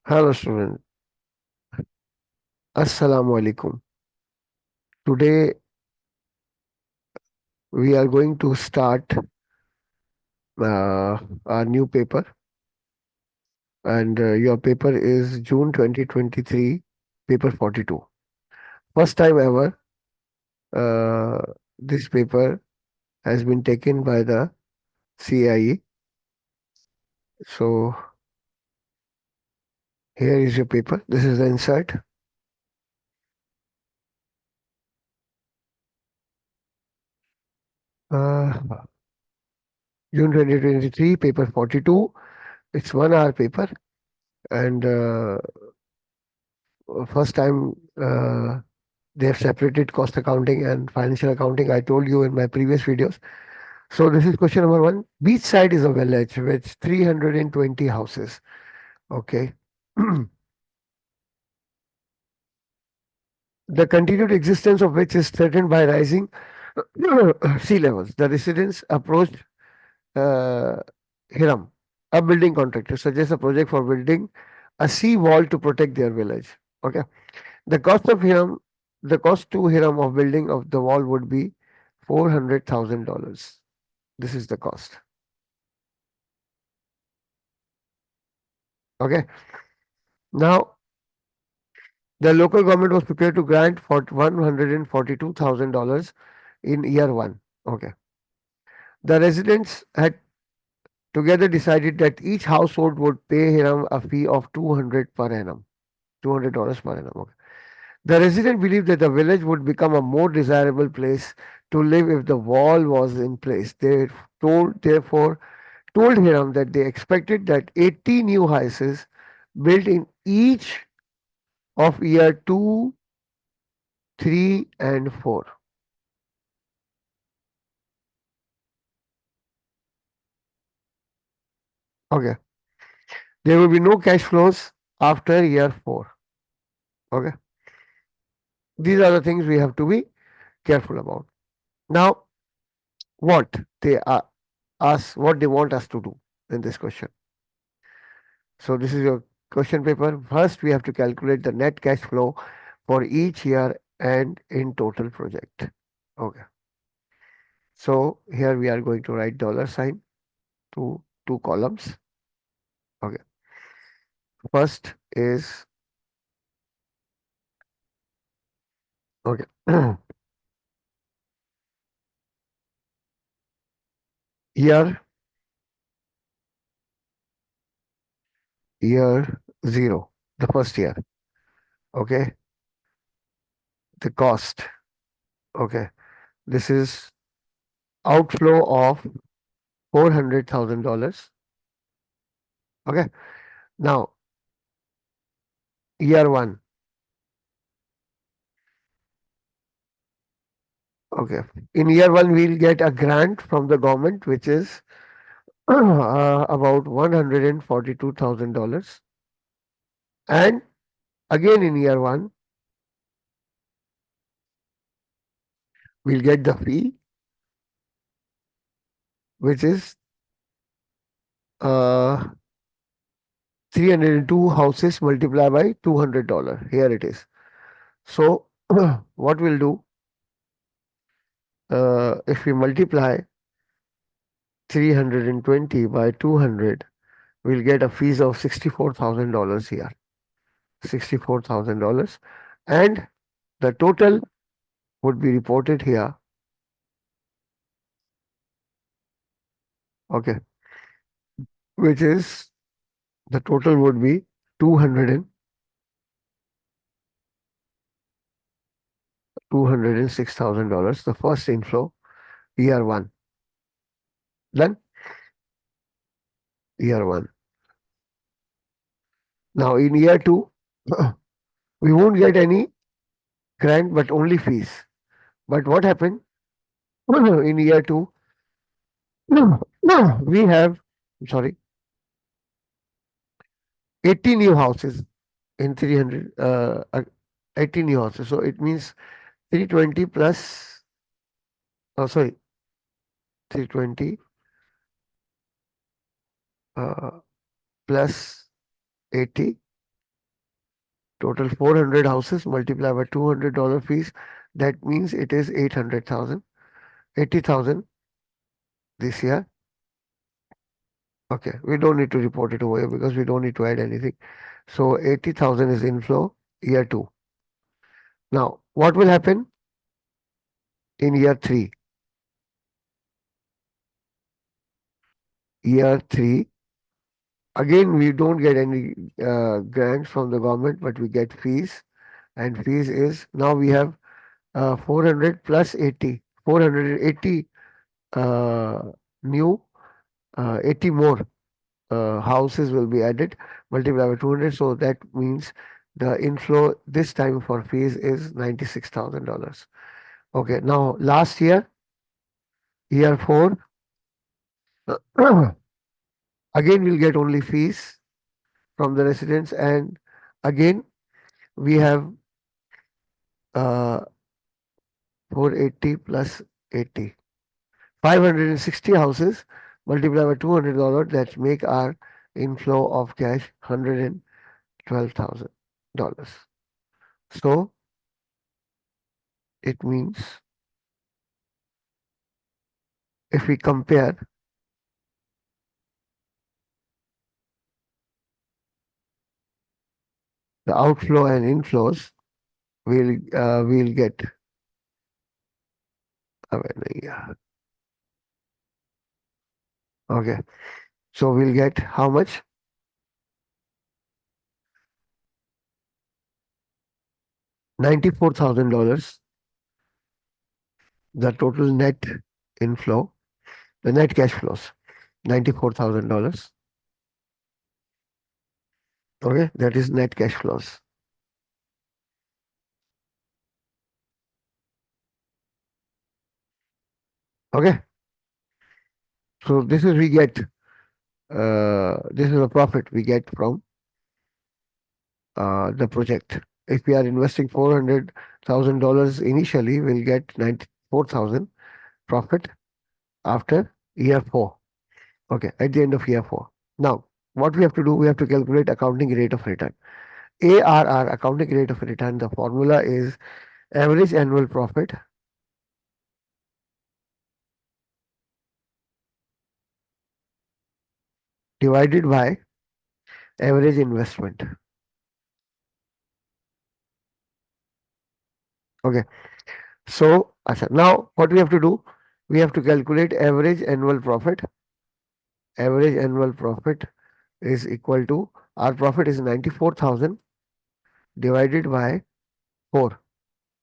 Hello student, Assalamu alaikum. Today we are going to start our new paper, and your paper is June 2023, paper 42. First time ever, uh, this paper has been taken by the CIE. So here is your paper. This is the insert. Uh, June 2023, paper 42. It's 1 hour paper, and first time. They have separated cost accounting and financial accounting. I told you in my previous videos. So this is question number one. Beach side is a village with 320 houses. Okay. The continued existence of which is threatened by rising sea levels. The residents approached uh, Hiram, a building contractor, suggests a project for building a sea wall to protect their village. Okay. The cost of Hiram, the cost to Hiram of building of the wall would be $400,000. This is the cost. Okay. Now, the local government was prepared to grant for $142,000 in year one. Okay. The residents had together decided that each household would pay Hiram a fee of 200 per annum. $200 per annum. Okay. The resident believed that the village would become a more desirable place to live if the wall was in place. They therefore told Hiram that they expected that 80 new houses built in each of year 2, 3, and 4. Okay. There will be no cash flows after year 4. Okay. These are the things we have to be careful about. Now, what they are what they want us to do in this question. So this is your question paper. First, we have to calculate the net cash flow for each year and in total project. Okay. So here we are going to write dollar sign to two columns. Okay. First is okay. Year year zero, the first year. Okay. The cost. Okay. This is outflow of $400,000. Okay. Now, year one. Okay. In year one, we'll get a grant from the government, which is about $142,000. And again, in year one, we'll get the fee, which is uh, 302 houses multiplied by $200. Here it is. So, what we'll do, if we multiply 320 by 200, we'll get a fees of $64,000 here. $64,000. And the total would be reported here. Okay. Which is the total would be 200 and $206,000. The first inflow, year one. Then year one. Now in year two, we won't get any grant but only fees. But what happened in year two? We have, sorry, 80 new houses in 300, 80 new houses. So it means 320 plus, oh, sorry, 320 uh, plus 80. Total 400 houses multiplied by $200 fees. That means it is 800,000, 80,000 this year. Okay, we don't need to report it over here because we don't need to add anything. So 80,000 is inflow year 2. Now, what will happen in year 3? Year 3, again, we don't get any grants from the government, but we get fees. And fees is now we have 400 plus 80, 480 uh, new, 80 more houses will be added, multiplied by 200. So that means the inflow this time for fees is $96,000. Okay, now last year, year 4, again we'll get only fees from the residents, and again we have 480 plus 80, 560 houses multiplied by $200 that make our inflow of cash $112,000. So it means if we compare the outflow and inflows, we'll get yeah. Okay, so we'll get how much? $94,000, the total net inflow, the net cash flows, $94,000. Okay, that is net cash flows. Okay, so this is we get, this is a profit we get from the project. If we are investing $400,000 initially, we'll get 94,000 profit after year 4. Okay, at the end of year 4. Now, what we have to do, we have to calculate accounting rate of return. ARR, accounting rate of return, the formula is average annual profit divided by average investment. Okay, so now what we have to do, we have to calculate average annual profit. Average annual profit is equal to, our profit is 94,000 divided by 4,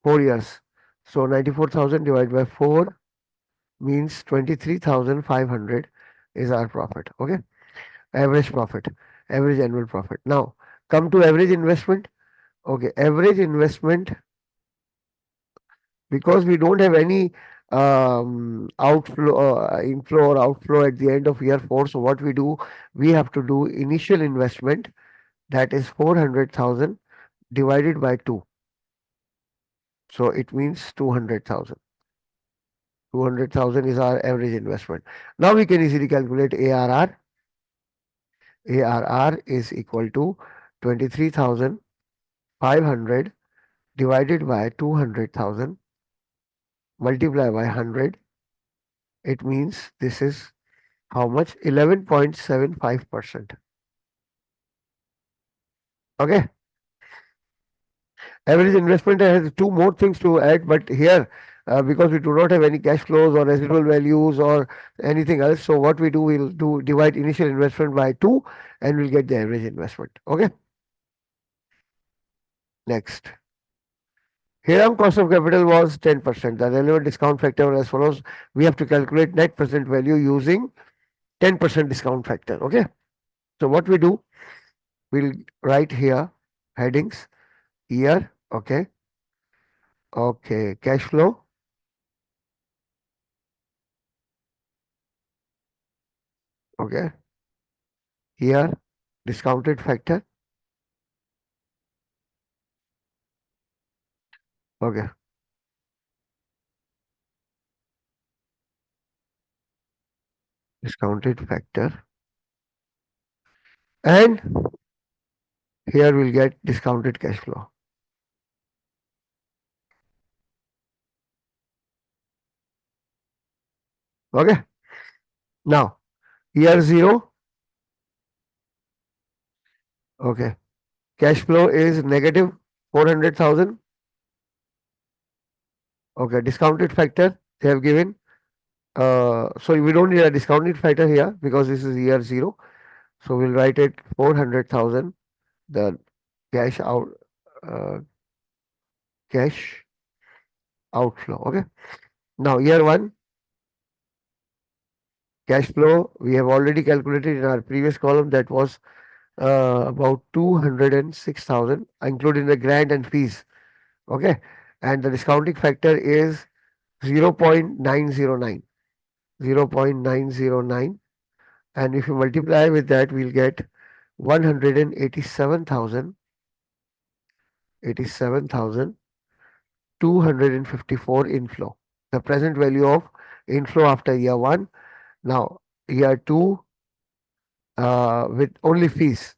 4 years. So 94,000 divided by 4 means 23,500 is our profit. Okay, average profit, average annual profit. Now come to average investment. Okay, average investment, because we don't have any outflow, inflow or outflow at the end of year 4. So what we do, we have to do initial investment, that is 400,000 divided by 2. So it means 200,000. 200,000 is our average investment. Now we can easily calculate ARR. ARR is equal to 23,500 divided by 200,000 multiplied by 100. It means this is how much? 11.75%. Okay. Average investment has two more things to add, but here, because we do not have any cash flows or residual values or anything else, so what we do, we'll do divide initial investment by 2 and we'll get the average investment. Okay. Next. Here our cost of capital was 10%. The relevant discount factor as follows. We have to calculate net present value using 10% discount factor. Okay. So what we do, we'll write here headings, year, okay, okay, cash flow, okay, here, discounted factor, okay, discounted factor, and Here we'll get discounted cash flow. Okay. Now, year 0. Okay. Cash flow is negative 400,000. Okay. Discounted factor they have given. So we don't need a discounted factor here because this is year 0. So we'll write it 400,000, the cash out, uh, cash outflow. Okay. Now, year 1, cash flow, we have already calculated in our previous column that was about 206,000, including the grant and fees. Okay. And the discounting factor is 0.909. 0.909. And if you multiply with that, we'll get 187,000, 87,254 inflow. The present value of inflow after year 1. Now, year 2, with only fees,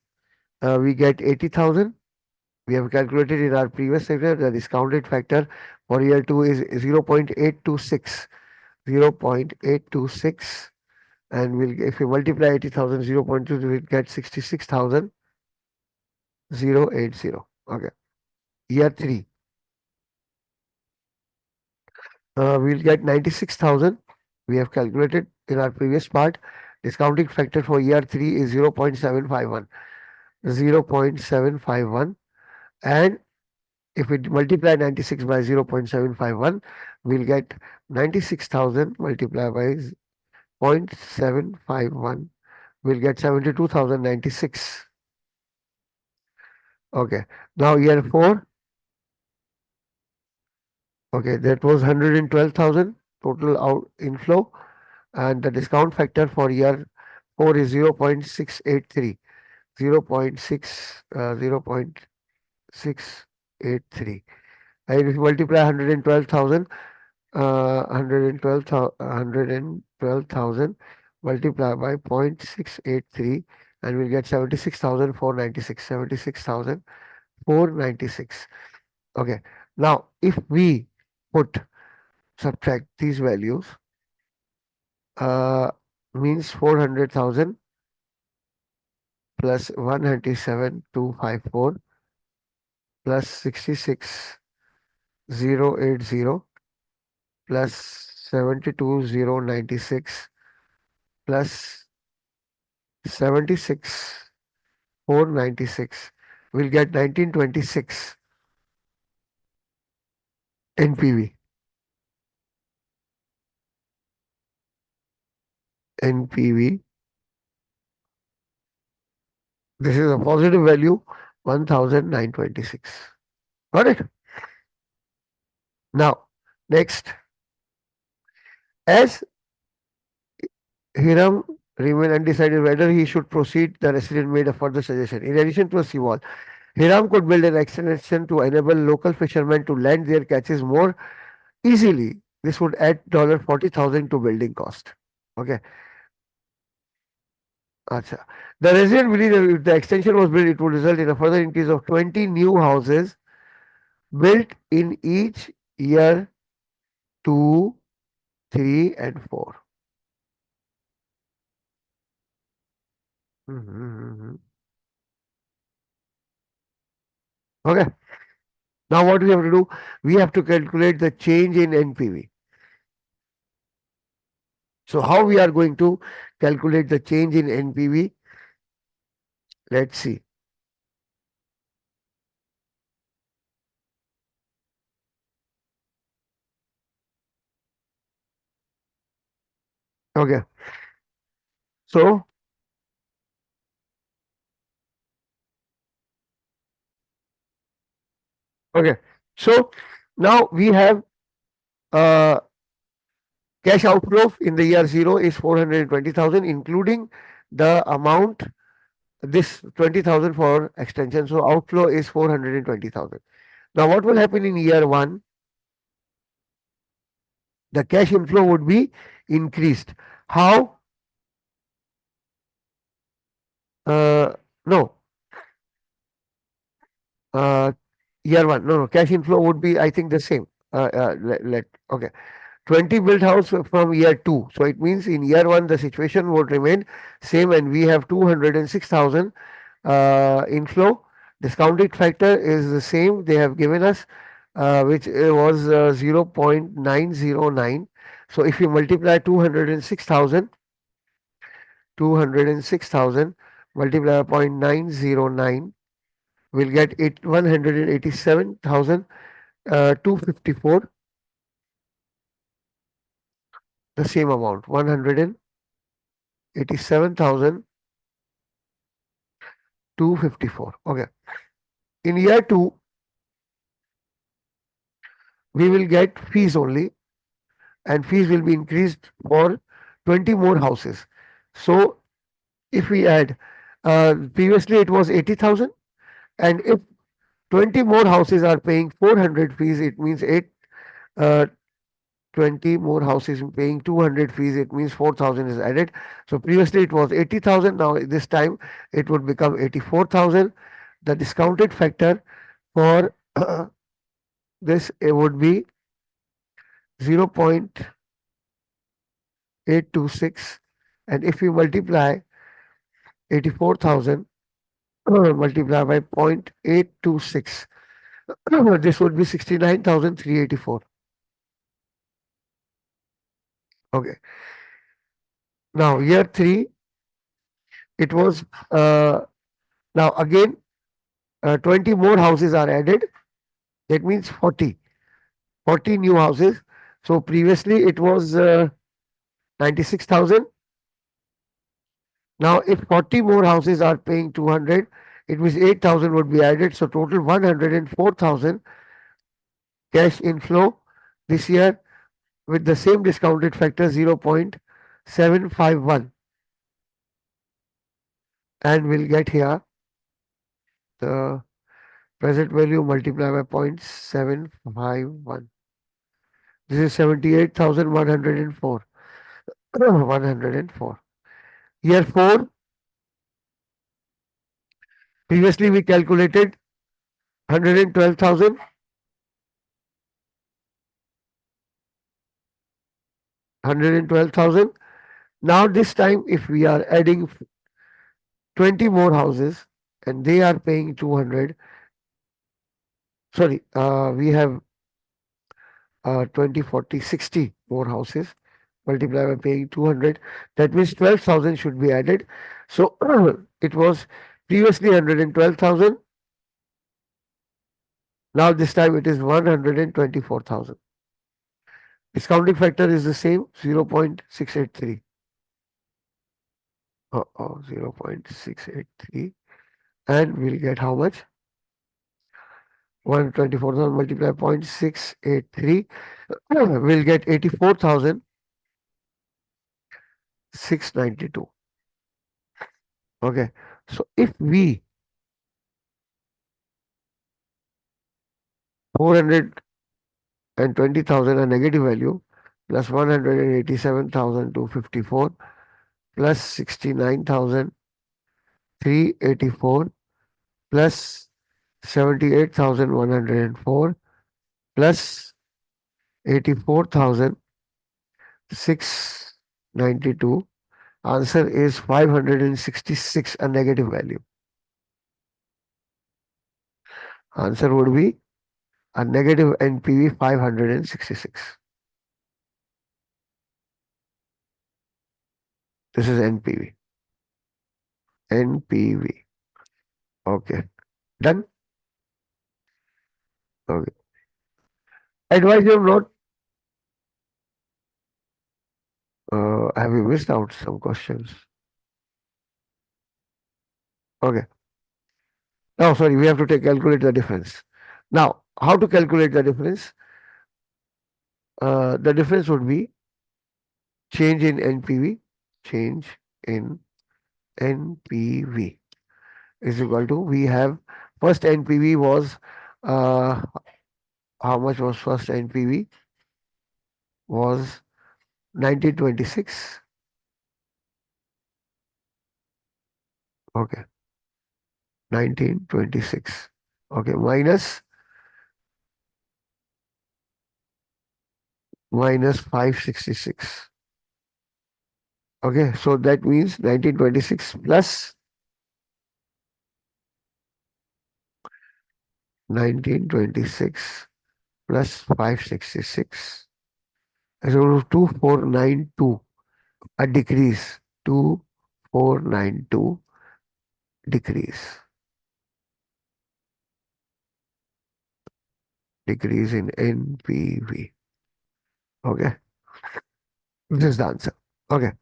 we get 80,000. We have calculated in our previous sector the discounted factor for year 2 is 0.826. 0.826, and we'll, if you multiply 80,000, 0.2, we'll get 66,080. Okay. Year 3, we'll get 96,000. We have calculated in our previous part. Discounting factor for year 3 is 0.751. 0.751. And if we multiply 96 by 0.751, we'll get 96,000 multiplied by 0.751. We'll get 72,096. Okay. Now year 4. Okay, that was 112,000 total out inflow, and the discount factor for year 4 is 0.683. 0.683. And if you multiply 112,000, 112,000 multiplied by 0.683, and we'll get 76,496. 76,496. Okay. Now, if we put subtract these values, uh, means 400,000 plus 197,254 plus 66,080 plus 72,096 plus 76,496 will get 1926 NPV. NPV. This is a positive value, 1,926. Got it? Now, next, as Hiram remained undecided whether he should proceed, the resident made a further suggestion. In addition to a seawall, Hiram could build an extension to enable local fishermen to land their catches more easily. This would add $40,000 to building cost. Okay. Acha. The resident believed that if the extension was built, it would result in a further increase of 20 new houses built in each year 2, 3, and 4. Mhm. Okay. Now what we have to do? We have to calculate the change in NPV. So how we are going to calculate the change in NPV? Let's see. Okay. So, okay. So now we have uh, cash outflow in the year 0 is 420,000, including the amount, this 20,000 for extension. So outflow is 420,000. Now what will happen in year 1? The cash inflow would be increased. How? No. year one. No, no, cash inflow would be, I think, the same. Okay. 20 built house from year two. So it means in year one, the situation would remain same, and we have 206,000 inflow. Discounted factor is the same they have given us, which was 0.909. So if you multiply 206,000 multiplied by 0.909, we'll get 187,254, the same amount, 187,254. Okay. In year two, we will get fees only, and fees will be increased for 20 more houses. So if we add, previously it was 80,000, and if 20 more houses are paying 400 fees, it means uh, 20 more houses paying 200 fees, it means 4,000 is added. So previously it was 80,000, now this time it would become 84,000. The discounted factor for this would be 0.826, and if you multiply 84,000 multiply by 0.826, this would be 69,384. Okay. Now year three, it was now again 20 more houses are added. That means 40 new houses. So previously it was 96,000. Now if 40 more houses are paying 200, it means 8,000 would be added. So total 104,000 cash inflow this year with the same discounted factor 0.751. And we'll get here the present value multiplied by 0.751. This is 78,104. 104. Year 4, previously we calculated 112,000. 112,000. Now this time if we are adding 20 more houses and they are paying 200, sorry, we have 20, 40, 60 more houses multiplied by paying 200. That means 12,000 should be added. So it was previously 112,000. Now this time it is 124,000. Discounting factor is the same, 0.683. 0.683. And we'll get how much? 124,000 multiplied by 0.683. We'll get 84,692. Okay. So if we 420,000 a negative value plus 187,254 plus 69,384 plus 78,104 plus 84,692. Answer is 566, a negative value. Answer would be a negative NPV 566. This is NPV. NPV. Okay. Done? Okay. Advise you not. Have you missed out some questions? Okay. Oh, sorry, we have to calculate the difference. Now, how to calculate the difference? The difference would be change in NPV. Change in NPV is equal to, we have first NPV was, how much was first NPV? Was 1926. Okay, 1926. Okay, minus minus 566. Okay, so that means 1926 plus 1926 plus 566 is equal to 2492, a decrease. 2492 decrease. Decrease in NPV. Okay, this is the answer. Okay,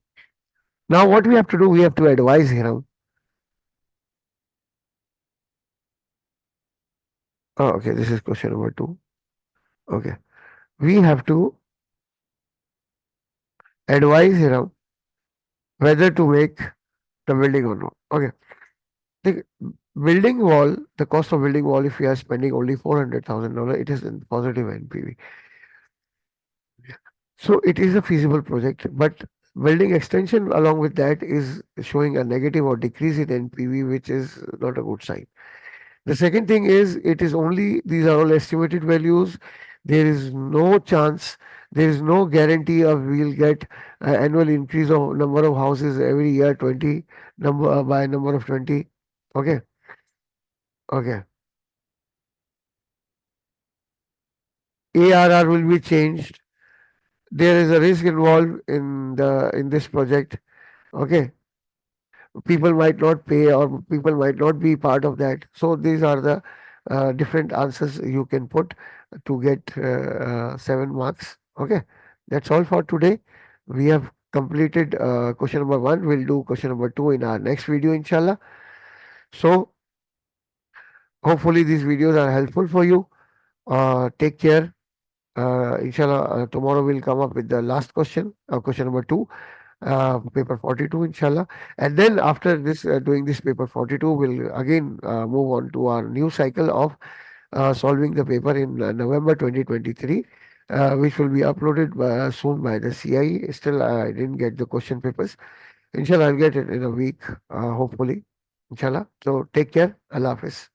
now what we have to do, we have to advise here. Oh, okay, this is question number two. Okay, we have to advise here whether to make the building or not. Okay, the building wall, the cost of building wall, if we are spending only $400,000, it is in positive NPV. So it is a feasible project, but building extension along with that is showing a negative or decrease in NPV, which is not a good sign. The second thing is it is only, these are all estimated values. There is no chance, there is no guarantee of we'll get annual increase of number of houses every year 20 number by number of 20. Okay, okay. ARR will be changed. There is a risk involved in this project. Okay, people might not pay or people might not be part of that. So these are the different answers you can put to get 7 marks. Okay, that's all for today. We have completed question number one. We'll do question number two in our next video, inshallah. So hopefully these videos are helpful for you. Take care. Inshallah, tomorrow we'll come up with the last question, question number two, paper 42, inshallah. And then after this, doing this paper 42, we'll again move on to our new cycle of solving the paper in November 2023, which will be uploaded soon by the CIE. Still, I didn't get the question papers. Inshallah, I'll get it in a week, hopefully. Inshallah. So take care. Allah Hafiz.